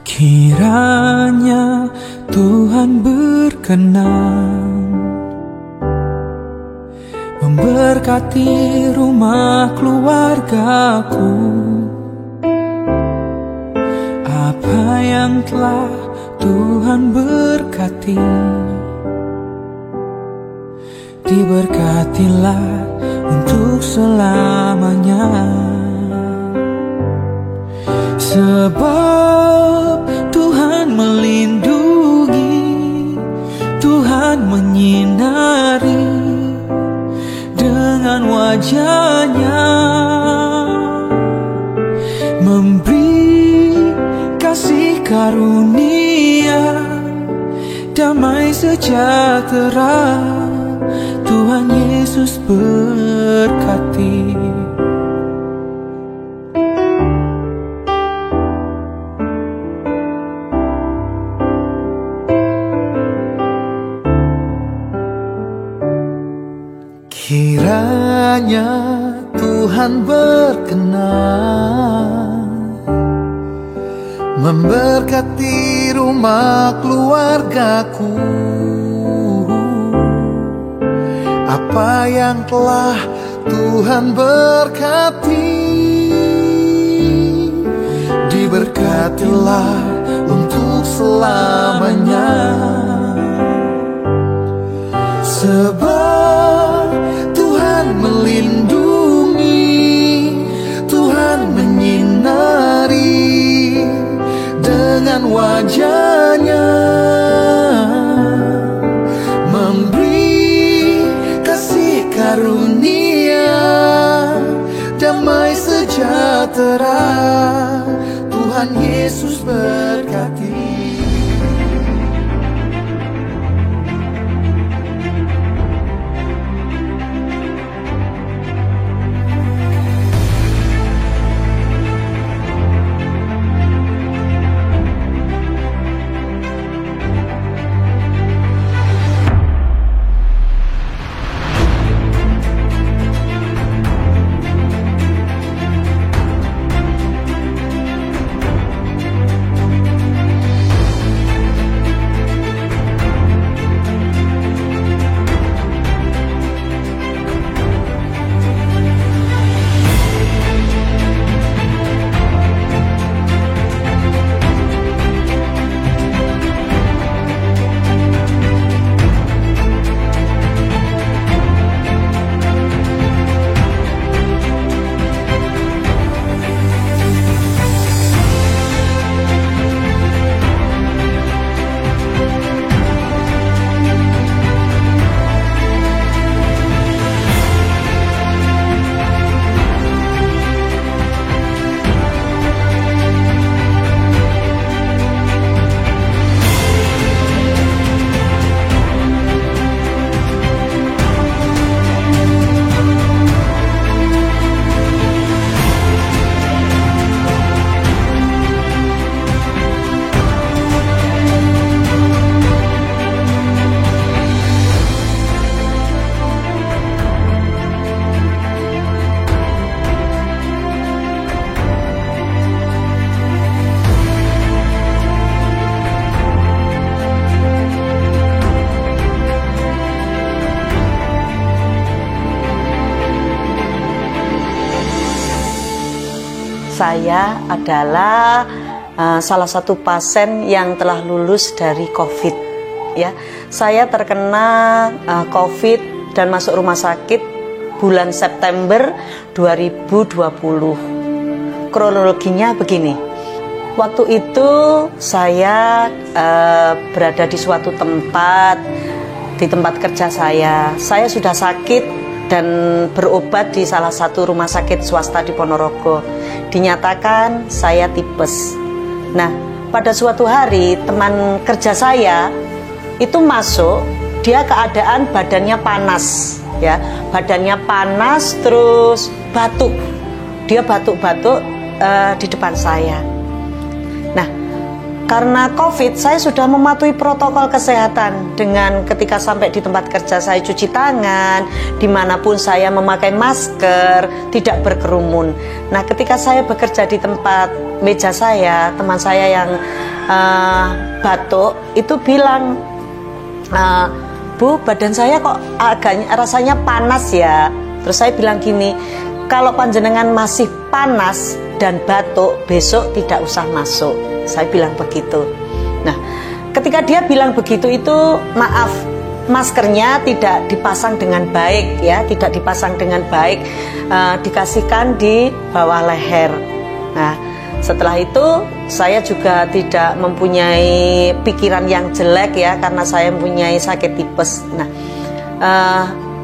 Kiranya Tuhan berkenan memberkati rumah keluargaku. Apa yang telah Tuhan berkati, diberkatilah untuk selamanya. Sebab Tuhan melindungi, Tuhan menyinari dengan wajah-Nya, memberi kasih karunia, damai sejahtera. Tuhan Yesus berkati. Kiranya Tuhan berkenan memberkati rumah keluargaku. Apa yang telah Tuhan berkati, diberkatilah untuk selamanya. Sebab Tuhan melindungi, Tuhan menyinari dengan wajah-Nya, memberi kasih karunia, damai sejahtera. Tuhan Yesus berkati. Saya adalah salah satu pasien yang telah lulus dari COVID. Ya, saya terkena COVID dan masuk rumah sakit bulan September 2020. Kronologinya begini. Waktu itu saya berada di suatu tempat, di tempat kerja saya. Saya sudah sakit dan berobat di salah satu rumah sakit swasta di Ponorogo. Dinyatakan saya tipes. Nah, pada suatu hari teman kerja saya itu masuk, dia keadaan badannya panas, ya, badannya panas terus batuk. Dia batuk-batuk di depan saya. Nah, karena COVID, saya sudah mematuhi protokol kesehatan dengan ketika sampai di tempat kerja saya cuci tangan, dimanapun saya memakai masker, tidak berkerumun. Nah, ketika saya bekerja di tempat meja saya, teman saya yang batuk itu bilang, Bu, badan saya kok agaknya rasanya panas ya. Terus saya bilang gini, kalau panjenengan masih panas dan batuk, besok tidak usah masuk. Saya bilang begitu. Nah, ketika dia bilang begitu itu, maaf, maskernya tidak dipasang dengan baik ya, tidak dipasang dengan baik, dikasihkan di bawah leher. Nah, setelah itu saya juga tidak mempunyai pikiran yang jelek ya, karena saya mempunyai sakit tipes. Nah,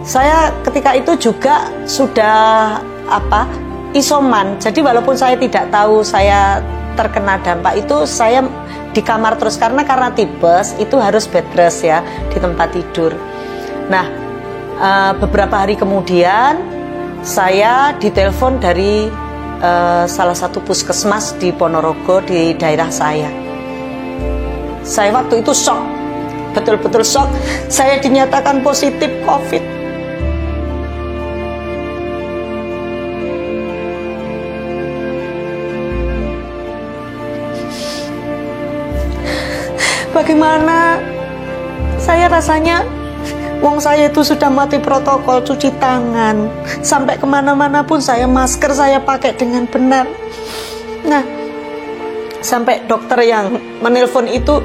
saya ketika itu juga sudah isoman. Jadi walaupun saya tidak tahu saya terkena dampak itu, saya di kamar terus karena tipes itu harus bed rest ya, di tempat tidur. Nah, beberapa hari kemudian saya ditelepon dari salah satu puskesmas di Ponorogo di daerah saya. Saya waktu itu shock, betul-betul shock. Saya dinyatakan positif COVID. Bagaimana saya rasanya, wong saya itu sudah mati protokol cuci tangan, sampai kemana-mana pun saya masker saya pakai dengan benar. Nah, sampai dokter yang menelpon itu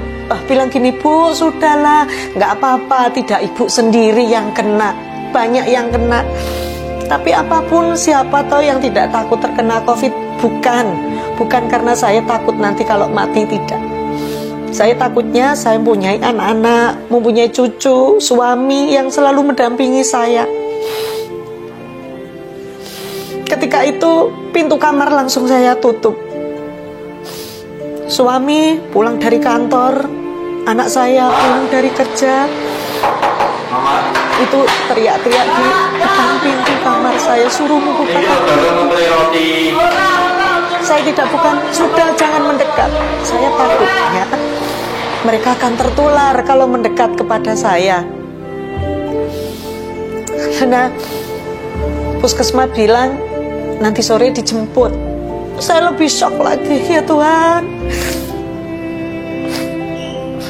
bilang gini, Bu, sudahlah, nggak apa-apa, tidak ibu sendiri yang kena, banyak yang kena. Tapi apapun, siapa tahu yang tidak takut terkena COVID, bukan karena saya takut nanti kalau mati, tidak. Saya takutnya saya mempunyai anak-anak, mempunyai cucu, suami yang selalu mendampingi saya. Ketika itu pintu kamar langsung saya tutup. Suami pulang dari kantor, anak saya pulang dari kerja, itu teriak-teriak di depan pintu kamar saya, suruh membuka pintu. Saya tidak bukan, sudah jangan mendekat. Saya takutnya mereka akan tertular kalau mendekat kepada saya. Karena puskesmas bilang nanti sore dijemput. Saya lebih shock lagi, ya Tuhan.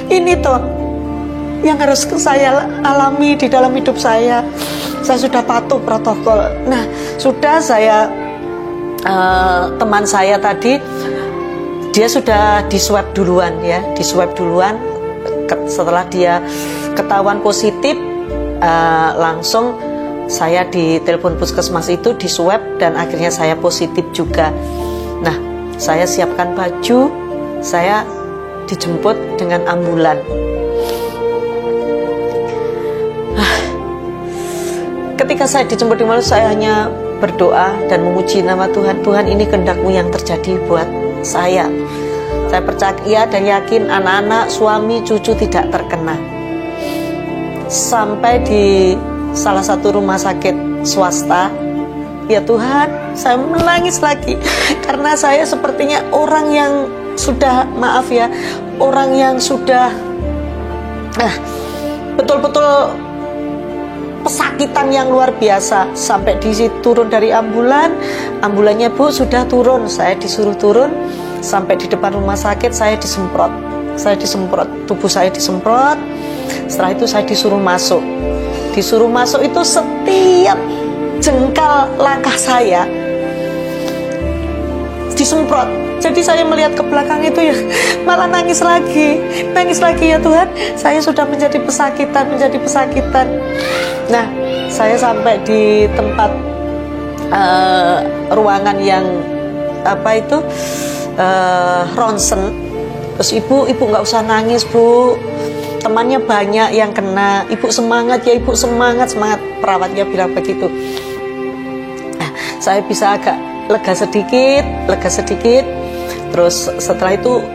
Ini toh yang harus saya alami di dalam hidup saya. Saya sudah patuh protokol. Nah, sudah saya teman saya tadi, dia sudah diswab duluan ya, diswab duluan. Setelah dia ketahuan positif, langsung saya ditelepon puskesmas itu, diswab, dan akhirnya saya positif juga. Nah, saya siapkan baju, saya dijemput dengan ambulan. Ketika saya dijemput di mana, saya hanya berdoa dan memuji nama Tuhan. Tuhan, ini kehendak-Mu yang terjadi buat saya. Saya percaya dan yakin anak-anak, suami, cucu tidak terkena. Sampai di salah satu rumah sakit swasta, ya Tuhan, saya menangis lagi. Karena saya sepertinya orang yang sudah, maaf ya, orang yang sudah betul-betul pesakitan yang luar biasa. Sampai di situ turun dari ambulannya, Bu sudah turun, saya disuruh turun. Sampai di depan rumah sakit saya disemprot, tubuh saya disemprot. Setelah itu saya disuruh masuk itu setiap jengkal langkah saya disemprot. Jadi saya melihat ke belakang itu ya malah nangis lagi ya Tuhan, saya sudah menjadi pesakitan. Nah, saya sampai di tempat ruangan yang ronsen. Terus ibu nggak usah nangis, Bu, temannya banyak yang kena, ibu semangat ya, ibu semangat. Perawatnya bilang begitu. Nah, saya bisa agak lega sedikit. Terus setelah itu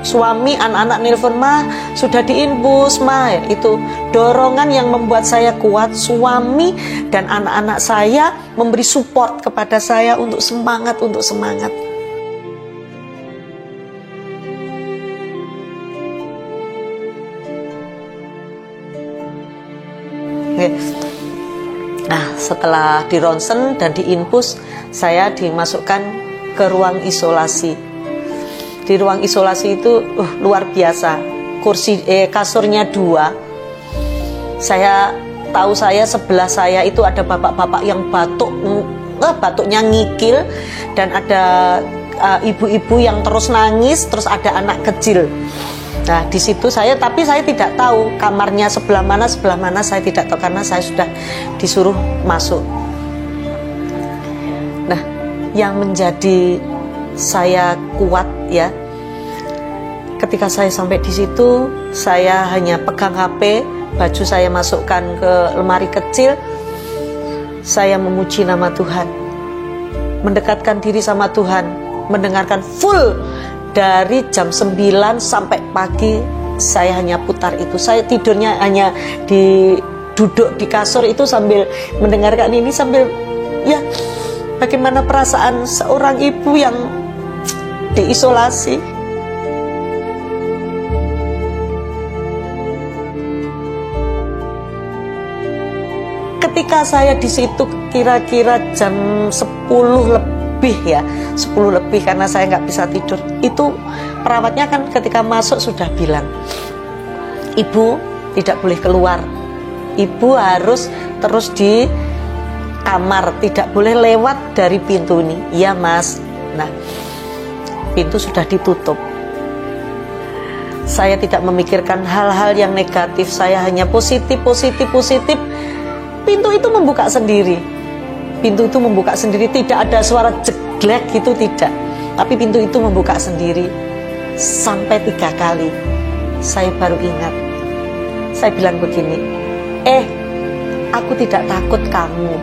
suami, anak-anak nelpon, Ma sudah diinfus, Ma. Itu dorongan yang membuat saya kuat. Suami dan anak-anak saya memberi support kepada saya untuk semangat. Nah, setelah di ronsen dan diinfus, saya dimasukkan ke ruang isolasi. Di ruang isolasi itu luar biasa. Kasurnya 2. Saya tahu sebelah saya itu ada bapak-bapak yang batuknya ngikil, dan ada ibu-ibu yang terus nangis, terus ada anak kecil. Nah, di situ tapi saya tidak tahu kamarnya sebelah mana saya tidak tahu, karena saya sudah disuruh masuk. Nah, yang menjadi saya kuat ya, ketika saya sampai di situ, saya hanya pegang HP, baju saya masukkan ke lemari kecil, saya memuji nama Tuhan, mendekatkan diri sama Tuhan, mendengarkan full dari jam 9 sampai pagi. Saya hanya putar itu. Saya tidurnya hanya duduk di kasur itu sambil mendengarkan ini, sambil ya bagaimana perasaan seorang ibu yang diisolasi. Ketika saya di situ kira-kira jam 10 lebih ya, 10 lebih, karena saya nggak bisa tidur. Itu perawatnya kan ketika masuk sudah bilang, ibu tidak boleh keluar, ibu harus terus di kamar, tidak boleh lewat dari pintu ini. Iya mas. Nah, pintu sudah ditutup. Saya tidak memikirkan hal-hal yang negatif, saya hanya positif. Pintu itu membuka sendiri. Pintu itu membuka sendiri, tidak ada suara jeglek gitu, tidak. Tapi pintu itu membuka sendiri. Sampai 3 kali. Saya baru ingat. Saya bilang begini, aku tidak takut kamu.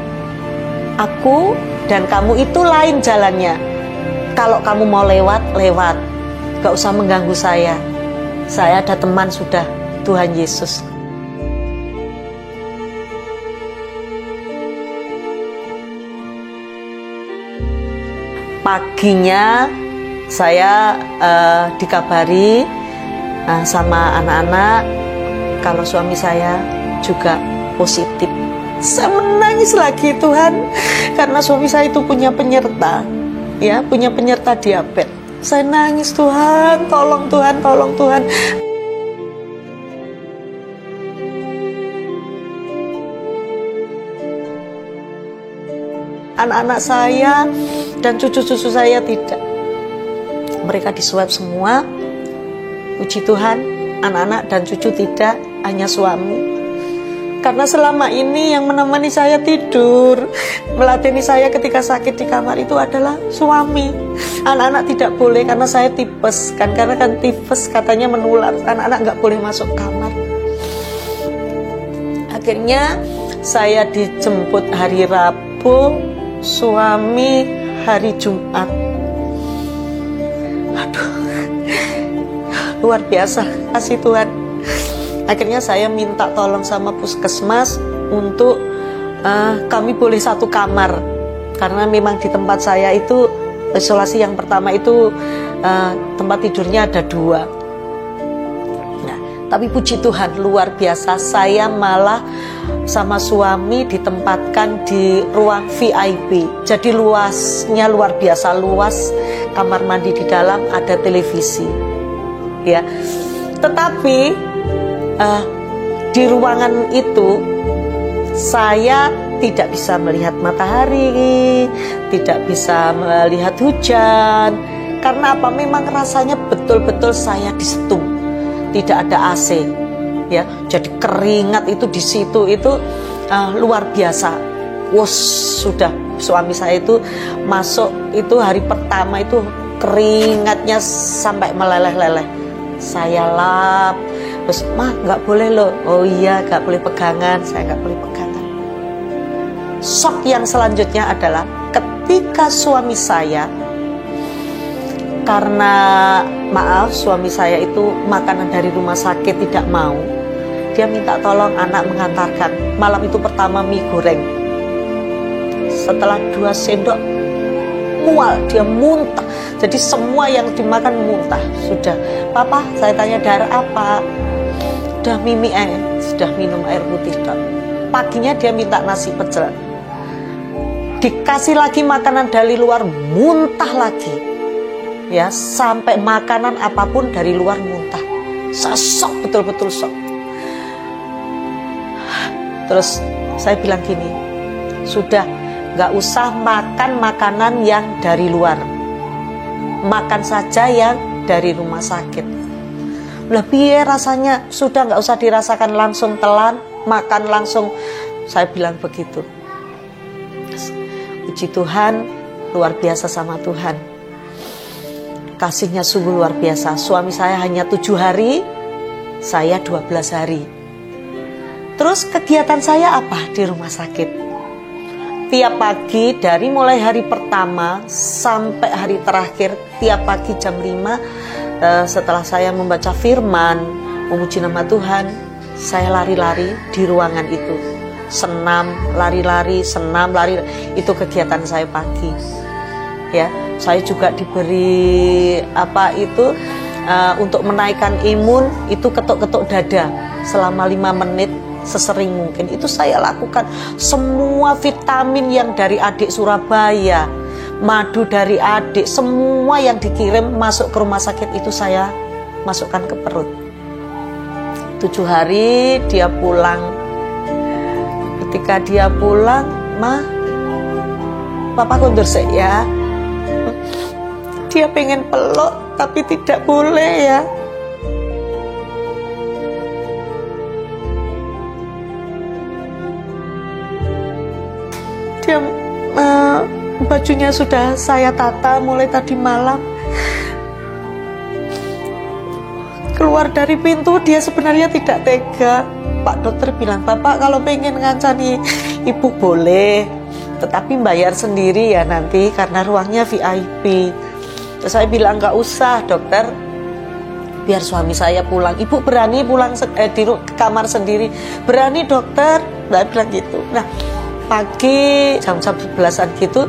Aku dan kamu itu lain jalannya. Kalau kamu mau lewat, lewat. Gak usah mengganggu saya. Saya ada teman sudah, Tuhan Yesus. Paginya saya dikabari sama anak-anak kalau suami saya juga positif. Saya menangis lagi, Tuhan, karena suami saya itu punya penyerta, ya, punya penyerta diabetes. Saya nangis, Tuhan, tolong Tuhan, tolong Tuhan. Anak-anak saya dan cucu-cucu saya tidak. Mereka diswab semua. Puji Tuhan, anak-anak dan cucu tidak, hanya suami. Karena selama ini yang menemani saya tidur, meladeni saya ketika sakit di kamar itu adalah suami. Anak-anak tidak boleh karena saya tipes kan, karena kan tipes katanya menular. Anak-anak nggak boleh masuk kamar. Akhirnya saya dijemput hari Rabu, suami hari Jumat. Aduh, luar biasa kasih Tuhan. Akhirnya saya minta tolong sama puskesmas untuk kami boleh satu kamar, karena memang di tempat saya itu isolasi yang pertama itu tempat tidurnya ada 2. Nah, tapi puji Tuhan luar biasa, saya malah sama suami ditempatkan di ruang VIP. Jadi luasnya luar biasa, luas, kamar mandi di dalam, ada televisi. Ya. Tetapi di ruangan itu saya tidak bisa melihat matahari, tidak bisa melihat hujan. Karena apa? Memang rasanya betul-betul saya disetum. Tidak ada AC. Ya, jadi keringat itu di situ itu luar biasa. Sudah suami saya itu masuk itu hari pertama itu keringatnya sampai meleleh-leleh. Saya lap, terus mah nggak boleh loh. Oh iya, nggak boleh pegangan, saya nggak boleh pegangan. Shock yang selanjutnya adalah ketika suami saya, karena maaf suami saya itu makanan dari rumah sakit tidak mau. Dia minta tolong anak mengantarkan. Malam itu pertama mie goreng. Setelah 2 sendok mual, dia muntah. Jadi semua yang dimakan muntah. Sudah, papa, saya tanya darah apa? Sudah sudah minum air putih dok. Paginya dia minta nasi pecel. Dikasih lagi makanan dari luar, muntah lagi. ya, sampai makanan apapun dari luar muntah. Saya shock, betul-betul shock. Terus saya bilang gini, sudah gak usah makan makanan yang dari luar, makan saja yang dari rumah sakit. Lebih rasanya sudah gak usah dirasakan, langsung telan, makan langsung. Saya bilang begitu. Puji Tuhan, luar biasa sama Tuhan. Kasihnya sungguh luar biasa. Suami saya hanya 7 hari, saya 12 hari. Terus kegiatan saya apa di rumah sakit? Tiap pagi dari mulai hari pertama sampai hari terakhir, tiap pagi jam 5 setelah saya membaca firman, memuji nama Tuhan, saya lari-lari di ruangan itu. Senam, lari-lari, senam, lari. Itu kegiatan saya pagi. Ya, saya juga diberi untuk menaikkan imun, itu ketuk-ketuk dada selama 5 menit sesering mungkin. Itu saya lakukan. Semua vitamin yang dari adik Surabaya, madu dari adik, semua yang dikirim masuk ke rumah sakit itu saya masukkan ke perut. 7 hari dia pulang. Ketika dia pulang, "Ma, Papa kondur sih ya." Dia pengen peluk tapi tidak boleh ya. Dia bajunya sudah saya tata mulai tadi malam. Keluar dari pintu dia sebenarnya tidak tega. Pak dokter bilang, "Bapak kalau pengen ngancani ibu boleh, tetapi bayar sendiri ya nanti karena ruangnya VIP." Terus saya bilang, "Nggak usah dokter, biar suami saya pulang. Ibu berani pulang di kamar sendiri?" "Berani dokter." Saya bilang gitu. Nah, pagi jam 11-an gitu,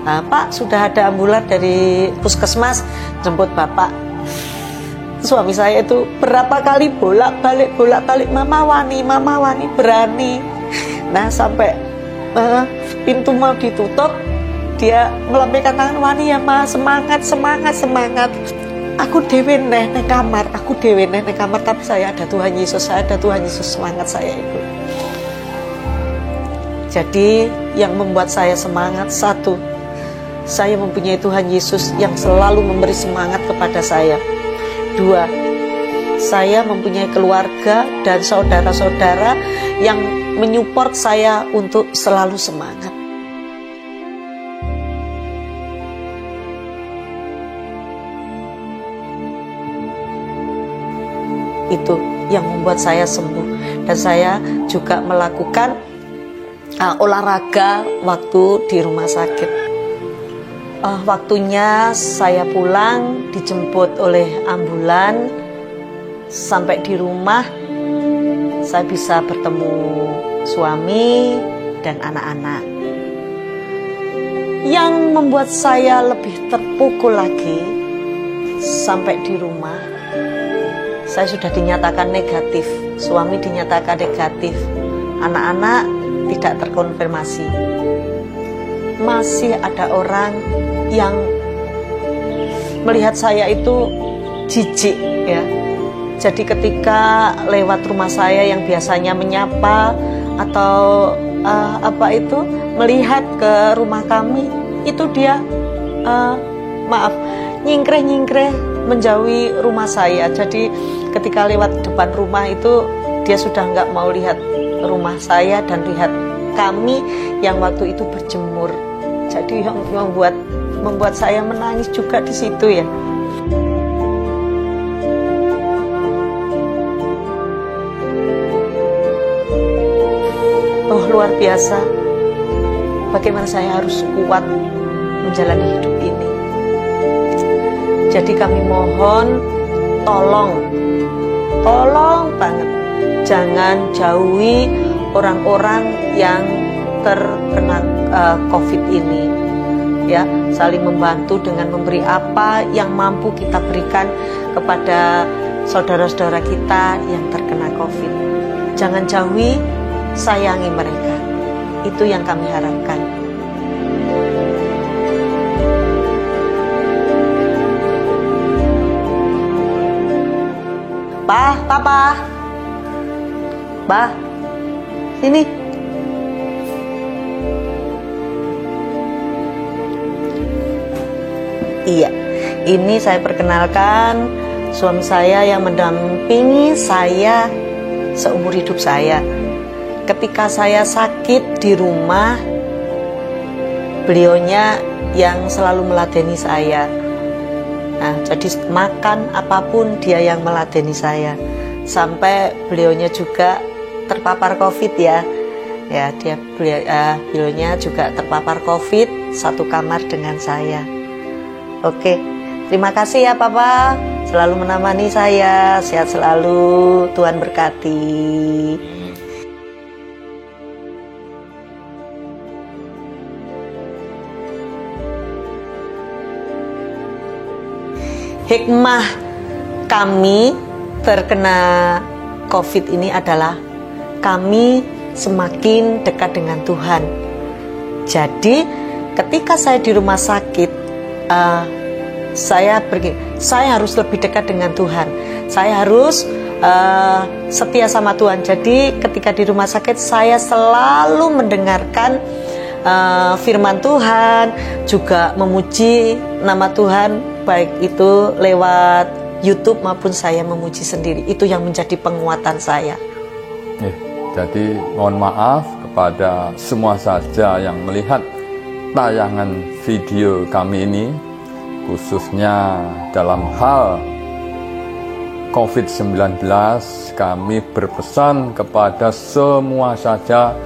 "Pak, sudah ada ambulan dari puskesmas jemput Bapak." Suami saya itu berapa kali bolak-balik, "Mama wani, berani." Nah, sampai pintu mau ditutup, dia melambaikan tangan, "Wani ya Ma, semangat." Aku dewe neh kamar, tapi saya ada Tuhan Yesus, semangat saya itu. Jadi yang membuat saya semangat, satu, saya mempunyai Tuhan Yesus yang selalu memberi semangat kepada saya. 2, saya mempunyai keluarga dan saudara-saudara yang menyupport saya untuk selalu semangat. Itu yang membuat saya sembuh. Dan saya juga melakukan olahraga waktu di rumah sakit. Waktunya saya pulang dijemput oleh ambulan. Sampai di rumah saya bisa bertemu suami dan anak-anak. Yang membuat saya lebih terpukul lagi, sampai di rumah saya sudah dinyatakan negatif, suami dinyatakan negatif, anak-anak tidak terkonfirmasi. Masih ada orang yang melihat saya itu jijik ya. Jadi ketika lewat rumah saya yang biasanya menyapa atau melihat ke rumah kami, itu dia nyingkreh menjauhi rumah saya. Jadi ketika lewat depan rumah itu dia sudah nggak mau lihat rumah saya dan lihat kami yang waktu itu berjemur. Jadi yang membuat saya menangis juga di situ ya. Oh, luar biasa. Bagaimana saya harus kuat menjalani hidup ini. Jadi kami mohon, tolong banget, jangan jauhi orang-orang yang terkena COVID ini. Ya, saling membantu dengan memberi apa yang mampu kita berikan kepada saudara-saudara kita yang terkena COVID. Jangan jauhi, sayangi mereka. Itu yang kami harapkan. Papa. Sini. Iya, ini saya perkenalkan suami saya yang mendampingi saya seumur hidup saya. Ketika saya sakit di rumah, beliaunya yang selalu meladeni saya. Nah, jadi makan apapun dia yang meladeni saya. Sampai beliaunya juga terpapar COVID ya. Ya, beliaunya juga terpapar COVID, satu kamar dengan saya. Oke, terima kasih ya Papa, selalu menemani saya, sehat selalu, Tuhan berkati. Hikmah kami terkena COVID ini adalah kami semakin dekat dengan Tuhan. Jadi ketika saya di rumah sakit, saya harus lebih dekat dengan Tuhan. Saya harus setia sama Tuhan. Jadi ketika di rumah sakit saya selalu mendengarkan firman Tuhan, juga memuji nama Tuhan, baik itu lewat YouTube maupun saya memuji sendiri. Itu yang menjadi penguatan saya. Jadi mohon maaf kepada semua saja yang melihat tayangan video kami ini, khususnya dalam hal COVID-19. Kami berpesan kepada semua saja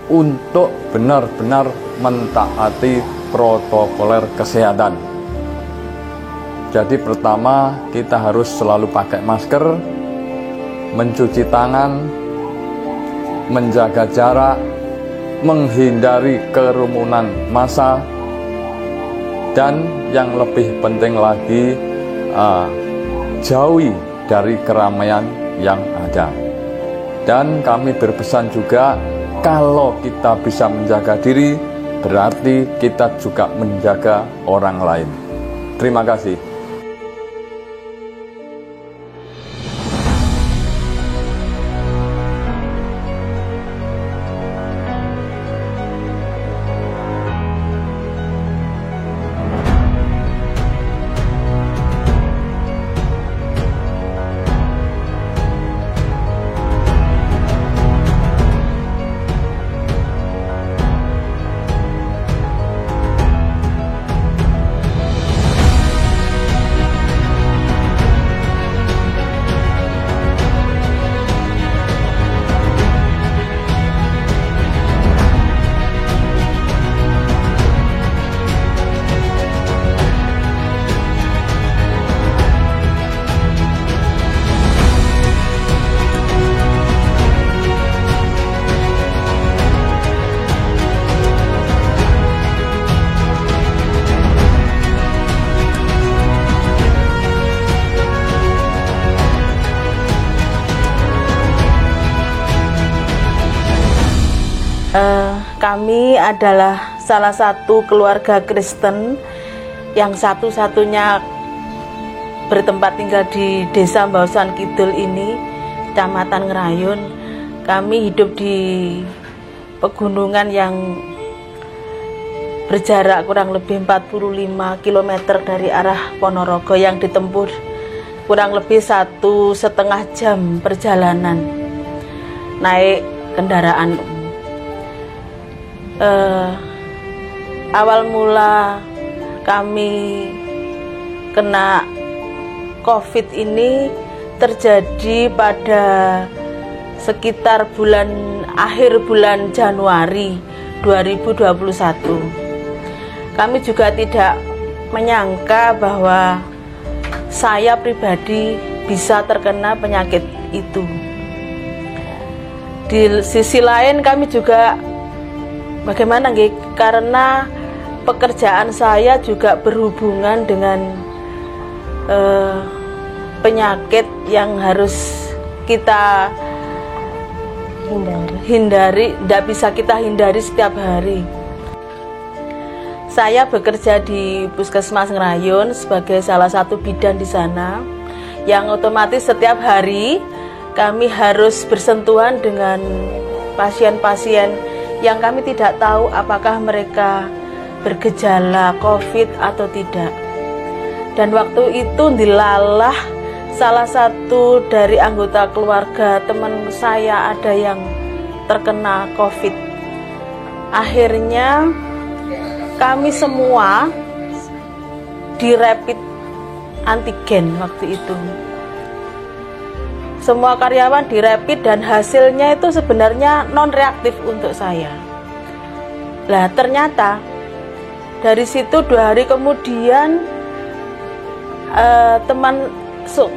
untuk benar-benar mentaati protokoler kesehatan. Jadi pertama, kita harus selalu pakai masker, mencuci tangan, menjaga jarak, menghindari kerumunan massa, dan yang lebih penting lagi, jauhi dari keramaian yang ada. Dan kami berpesan juga, kalau kita bisa menjaga diri, berarti kita juga menjaga orang lain. Terima kasih. Kami adalah salah satu keluarga Kristen yang satu-satunya bertempat tinggal di Desa Mbausan Kidul ini, Kecamatan Ngerayun. Kami hidup di pegunungan yang berjarak kurang lebih 45 km dari arah Ponorogo, yang ditempuh kurang lebih 1,5 jam perjalanan naik kendaraan. Awal mula kami kena COVID ini terjadi pada sekitar akhir bulan Januari 2021. Kami juga tidak menyangka bahwa saya pribadi bisa terkena penyakit itu. Di sisi lain kami juga bagaimana nggih, karena pekerjaan saya juga berhubungan dengan penyakit yang harus kita hindari, tidak bisa kita hindari setiap hari. Saya bekerja di Puskesmas Ngerayun sebagai salah satu bidan di sana, yang otomatis setiap hari kami harus bersentuhan dengan pasien-pasien yang kami tidak tahu apakah mereka bergejala COVID atau tidak. Dan waktu itu dilalah salah satu dari anggota keluarga teman saya ada yang terkena COVID. Akhirnya kami semua di rapid antigen waktu itu. Semua karyawan di rapid dan hasilnya itu sebenarnya non reaktif untuk saya. Lah ternyata dari situ 2 hari kemudian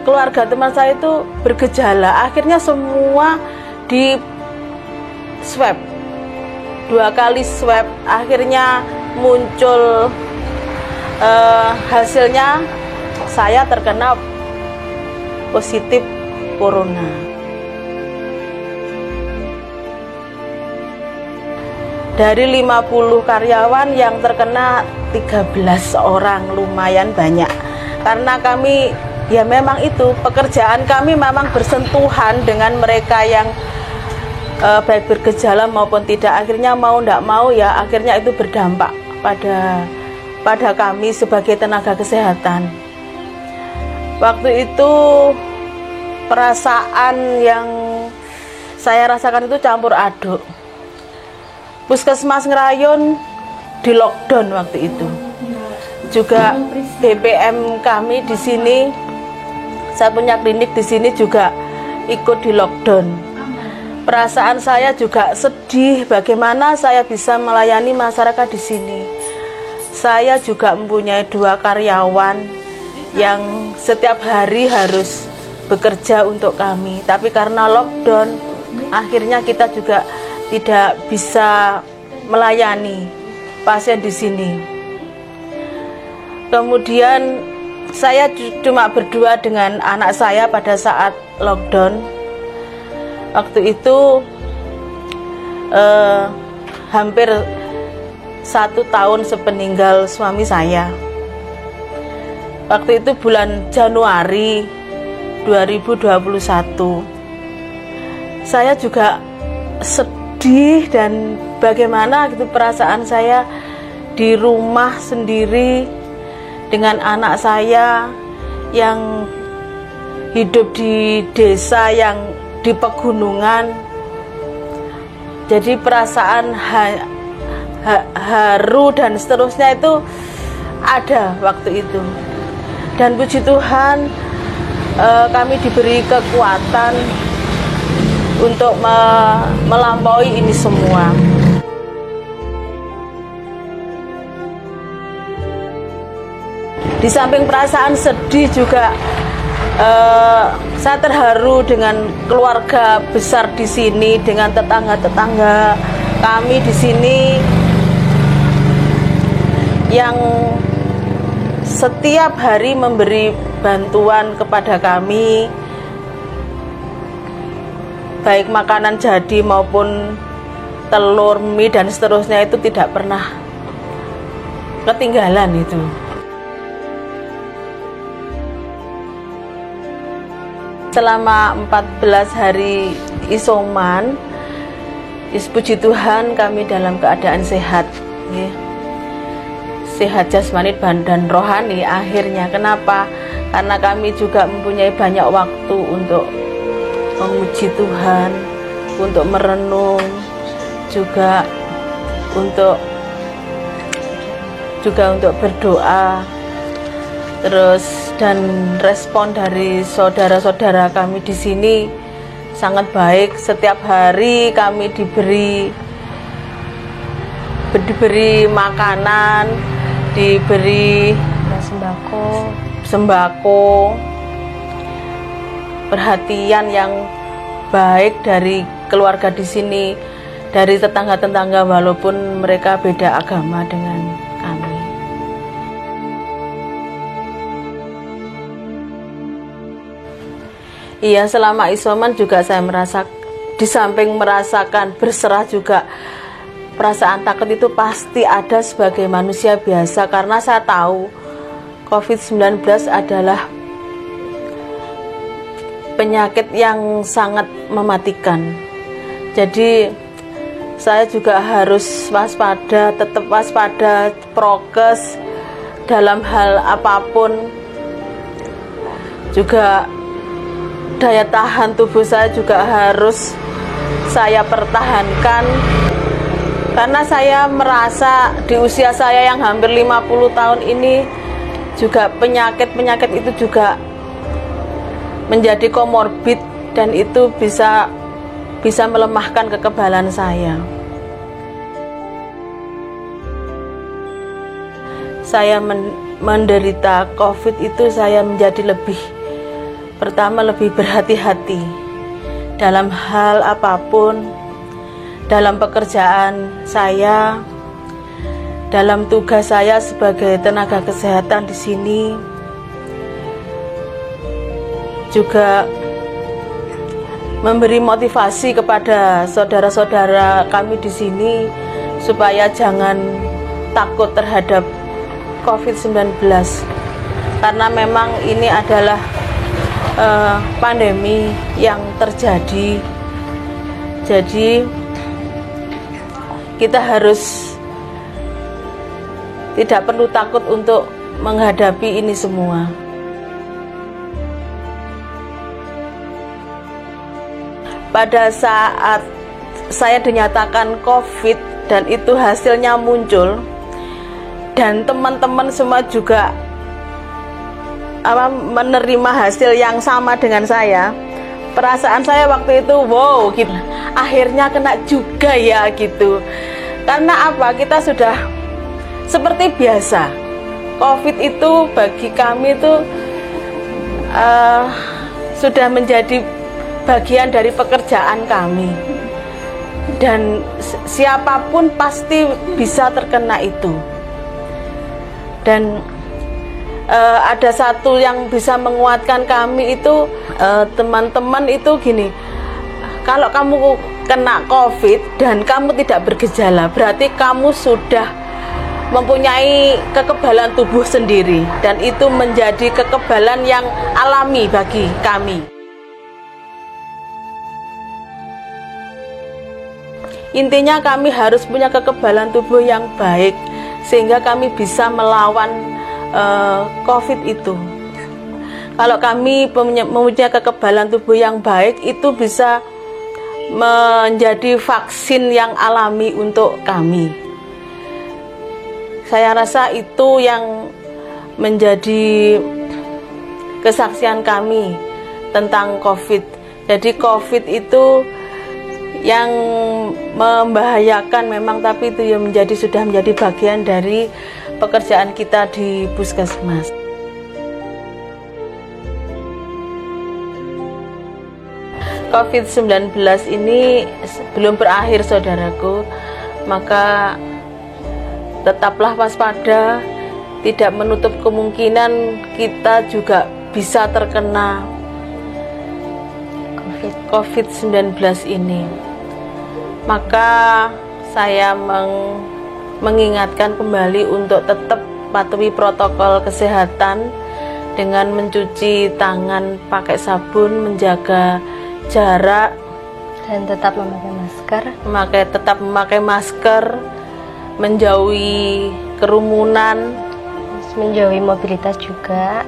keluarga teman saya itu bergejala. Akhirnya semua di swab, 2 kali swab, akhirnya muncul hasilnya saya terkena positif corona. Dari 50 karyawan yang terkena 13 orang, lumayan banyak. Karena kami ya memang itu pekerjaan kami memang bersentuhan dengan mereka yang baik bergejala maupun tidak. Akhirnya mau tidak mau ya akhirnya itu berdampak pada kami sebagai tenaga kesehatan. Waktu itu perasaan yang saya rasakan itu campur aduk. Puskesmas Ngerayun di lockdown waktu itu. Juga BPM kami di sini, saya punya klinik di sini juga ikut di lockdown. Perasaan saya juga sedih bagaimana saya bisa melayani masyarakat di sini. Saya juga mempunyai 2 karyawan yang setiap hari harus bekerja untuk kami. Tapi karena lockdown, akhirnya kita juga tidak bisa melayani pasien di sini. Kemudian saya cuma berdua dengan anak saya pada saat lockdown. Waktu itu hampir 1 tahun sepeninggal suami saya. Waktu itu bulan Januari 2021. Saya juga sedih dan bagaimana gitu perasaan saya di rumah sendiri dengan anak saya yang hidup di desa yang di pegunungan. Jadi perasaan haru dan seterusnya itu ada waktu itu. Dan puji Tuhan kami diberi kekuatan untuk melampaui ini semua. Di samping perasaan sedih juga saya terharu dengan keluarga besar di sini, dengan tetangga-tetangga kami di sini yang setiap hari memberi bantuan kepada kami, baik makanan jadi maupun telur, mie dan seterusnya itu tidak pernah ketinggalan itu. Selama 14 hari isoman, puji Tuhan kami dalam keadaan sehat, ya. Sehat jasmani dan rohani akhirnya. Kenapa? Karena kami juga mempunyai banyak waktu untuk memuji Tuhan, untuk merenung, juga untuk berdoa. Terus dan respon dari saudara-saudara kami di sini sangat baik. Setiap hari kami diberi makanan, diberi sembako, perhatian yang baik dari keluarga di sini, dari tetangga-tetangga walaupun mereka beda agama dengan kami. Iya, selama isoman juga saya di samping merasakan berserah juga perasaan takut itu pasti ada sebagai manusia biasa, karena saya tahu COVID-19 adalah penyakit yang sangat mematikan. Jadi saya juga harus waspada, tetap waspada, prokes dalam hal apapun. Juga daya tahan tubuh saya juga harus saya pertahankan, karena saya merasa di usia saya yang hampir 50 tahun ini juga penyakit-penyakit itu juga menjadi komorbid, dan itu bisa melemahkan kekebalan saya. Saya menderita COVID itu saya menjadi pertama lebih berhati-hati dalam hal apapun, dalam pekerjaan saya, dalam tugas saya sebagai tenaga kesehatan di sini, juga memberi motivasi kepada saudara-saudara kami di sini supaya jangan takut terhadap COVID-19, karena memang ini adalah pandemi yang terjadi. Jadi kita harus tidak perlu takut untuk menghadapi ini semua. Pada saat saya dinyatakan COVID dan itu hasilnya muncul, dan teman-teman semua juga menerima hasil yang sama dengan saya, perasaan saya waktu itu wow gitu, akhirnya kena juga ya gitu. Karena apa, kita sudah seperti biasa. COVID itu bagi kami itu sudah menjadi bagian dari pekerjaan kami, dan siapapun pasti bisa terkena itu. Dan ada satu yang bisa menguatkan kami itu, teman-teman itu gini, kalau kamu kena COVID dan kamu tidak bergejala, berarti kamu sudah mempunyai kekebalan tubuh sendiri, dan itu menjadi kekebalan yang alami bagi kami. Intinya kami harus punya kekebalan tubuh yang baik sehingga kami bisa melawan COVID itu. Kalau kami mempunyai kekebalan tubuh yang baik, itu bisa menjadi vaksin yang alami untuk kami. Saya rasa itu yang menjadi kesaksian kami tentang COVID. Jadi COVID itu yang membahayakan memang, tapi itu yang sudah menjadi bagian dari pekerjaan kita di puskesmas. COVID-19 ini belum berakhir, saudaraku, maka tetaplah waspada, tidak menutup kemungkinan kita juga bisa terkena COVID-19 ini. Maka saya mengingatkan kembali untuk tetap patuhi protokol kesehatan dengan mencuci tangan pakai sabun, menjaga jarak, dan tetap memakai masker. Tetap memakai masker, menjauhi kerumunan, menjauhi mobilitas juga,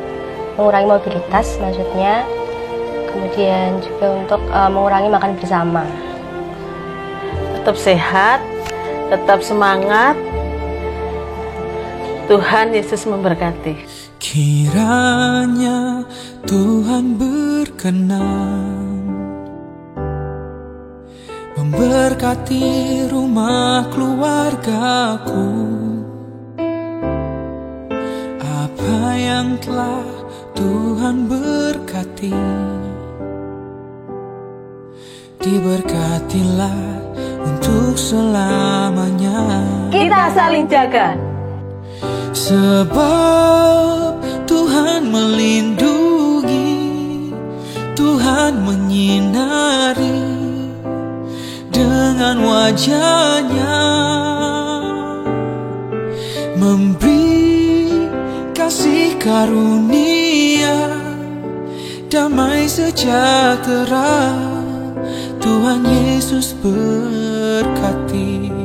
mengurangi mobilitas maksudnya. Kemudian juga untuk mengurangi makan bersama. Tetap sehat, tetap semangat. Tuhan Yesus memberkati. Kiranya Tuhan berkenan memberkati rumah keluargaku. Apa yang telah Tuhan berkati, diberkatilah untuk selamanya. Kita saling jaga. Sebab Tuhan melindungi, Tuhan menyinari dengan wajah-Nya, memberi kasih karunia damai sejahtera. Tuhan Yesus berkati.